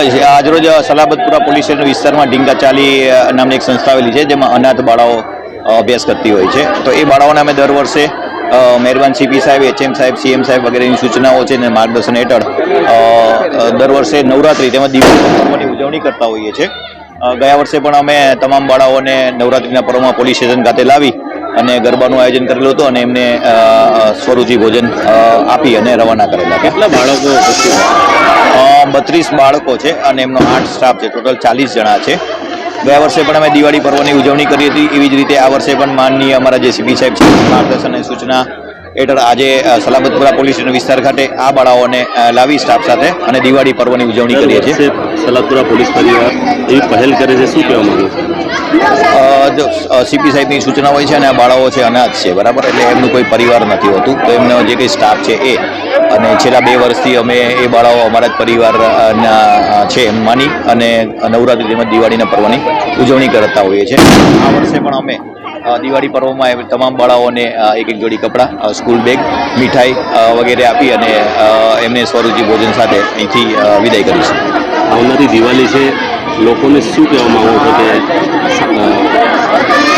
છે આજરોજ Salabatpura police station વિસ્તારમાં ઢીંગાચાલી નામની એક સંસ્થા આવેલી છે, જેમાં અનાથ બાળાઓ અભ્યાસ કરતી હોય છે. તો એ બાળાઓને અમે દર વર્ષે મહેરબાન સીપી સાહેબ, એચએમ સાહેબ, સીએમ સાહેબ વગેરેની સૂચનાઓ છે અને માર્ગદર્શન હેઠળ દર વર્ષે નવરાત્રી તેમજ દિવાળી પર્વની ઉજવણી કરતા હોઈએ છીએ. ગયા વર્ષે પણ અમે તમામ બાળાઓને નવરાત્રિના પર્વમાં પોલીસ સ્ટેશન ખાતે લાવી અને ગરબાનું આયોજન કરેલું હતું અને એમને સ્વરૂચિ ભોજન આપી અને રવાના કરેલા. કેટલા બાળકો? 32 બાળકો છે અને એમનો 8 સ્ટાફ છે. ટોટલ 40 જણા છે. ગયા વર્ષે પણ અમે દિવાળી પર્વની ઉજવણી કરી હતી. એવી જ રીતે આ વર્ષે પણ માનનીય અમારા જે સીપી સાહેબ છે માર્ગદર્શન અને સૂચના હેઠળ આજે સલાબતપુરા પોલીસ સ્ટેશન વિસ્તાર ખાતે આ બાળાઓને લાવી સ્ટાફ સાથે અને દિવાળી પર્વની ઉજવણી કરીએ છીએ. સલાબતપુરા પોલીસ પરિવાર એવી પહેલ કરે છે, શું કહેવા માંગુ જો સીપી સાહેબની સૂચના હોય છે અને આ બાળાઓ છે અનાથ છે, બરાબર, એટલે એમનું કોઈ પરિવાર નથી હોતું. તો એમનો જે કંઈ સ્ટાફ છે એ અને છેલ્લા 2 વર્ષથી અમે એ બાળાઓ અમારા જ પરિવારના છે એમ માની અને નવરાત્રી તેમજ દિવાળીના પર્વની ઉજવણી કરતા હોઈએ છીએ. આ વર્ષે પણ અમે દિવાળી પર્વમાં તમામ બાળાઓને એક જોડી કપડાં, સ્કૂલ બેગ, મીઠાઈ વગેરે આપી અને એમને સ્વરૂચિ ભોજન સાથે અહીંથી વિદાય કરીશું. આવનારી દિવાળી છે, લોકોને શું કહેવા માંગો છો કે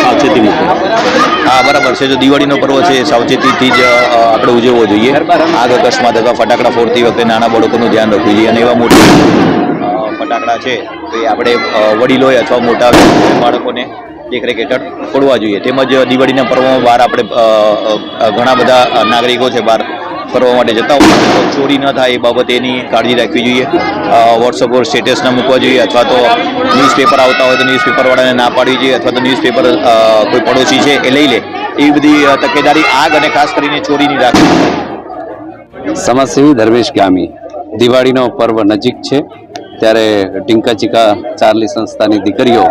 સાવચેતી મૂકો? હા, બરાબર છે. જો દિવાળીનો પર્વ છે એ સાવચેતીથી જ આપણે ઉજવવો જોઈએ. આગ અકસ્માત અથવા ફટાકડા ફોડતી વખતે નાના બાળકોનું ધ્યાન રાખવું જોઈએ અને એવા મોટા ફટાકડા છે તો એ આપણે વડીલોએ અથવા મોટા બાળકોને દેખરેખ હેઠળ ફોડવા જોઈએ. તેમજ દિવાળીના પર્વમાં બહાર આપણે ઘણા બધા નાગરિકો છે બહાર ફરવા માટે જતા હોય તો ચોરી ન થાય એ બાબતે એની કાળજી રાખવી જોઈએ. વોટ્સઅપ પર સ્ટેટસ ના મૂકવા જોઈએ અથવા તો ન્યૂઝપેપર આવતા હોય તો ન્યૂઝપેપરવાળાને ના પાડવી જોઈએ અથવા તો ન્યૂઝપેપર કોઈ પડોશી છે એ લઈ લે, એવી બધી તકેદારી આગ અને ખાસ કરીને ચોરીની રાખવી. સમાજસેવી ધર્મેશ ગામી. દિવાળીનો પર્વ નજીક છે ત્યારે ઢીંકાચીકા ચાર્લી સંસ્થાની દીકરીઓ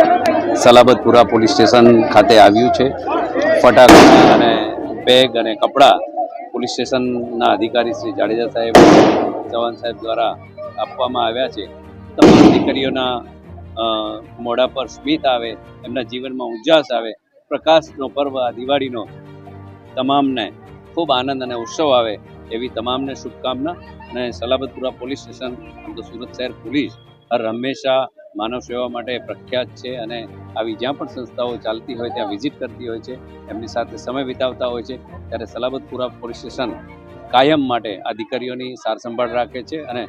સલાબતપુરા પોલીસ સ્ટેશન ખાતે આવ્યું છે. ફટાકડા અને બેગ અને કપડાં પોલીસ સ્ટેશનના અધિકારી શ્રી જાડેજા સાહેબ, ચૌહાણ સાહેબ દ્વારા આપવામાં આવ્યા છે. તમામ દીકરીઓના મોઢા પર સ્મિત આવે, એમના જીવનમાં ઉજાસ આવે, પ્રકાશનો પર્વ આ દિવાળીનો તમામને ખૂબ આનંદ અને ઉત્સવ આવે એવી તમામને શુભકામના. અને સલાબતપુરા પોલીસ સ્ટેશન, આમ તો સુરત શહેર પોલીસ હંમેશા માનવ સેવા માટે પ્રખ્યાત છે અને આવી જ્યાં પણ સંસ્થાઓ ચાલતી હોય ત્યાં વિઝિટ કરતી હોય છે, એમની સાથે સમય વિતાવતા હોય છે. ત્યારે સલાબતપુરા પોલીસ સ્ટેશન કાયમ માટે આ દીકરીઓની સાર સંભાળ રાખે છે અને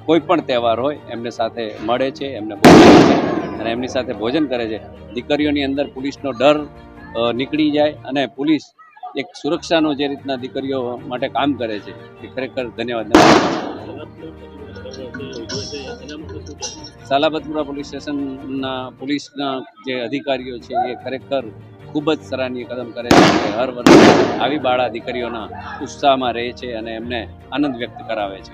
કોઈ પણ તહેવાર હોય એમને સાથે મળે છે, એમને બોલાવે છે અને એમની સાથે ભોજન કરે છે. દીકરીઓની અંદર પોલીસનો ડર નીકળી જાય અને પોલીસ એક સુરક્ષાનો જે રીતના દીકરીઓ માટે કામ કરે છે એ ખરેખર ધન્યવાદ. સલાબતપુરા પોલીસ સ્ટેશનના પોલીસના જે અધિકારીઓ છે એ ખરેખર ખૂબ જ સરાહનીય કદમ કરે છે કે હર વર્ષે આવી બાળા દીકરીઓના ઉત્સાહમાં રહે છે અને એમને આનંદ વ્યક્ત કરાવે છે.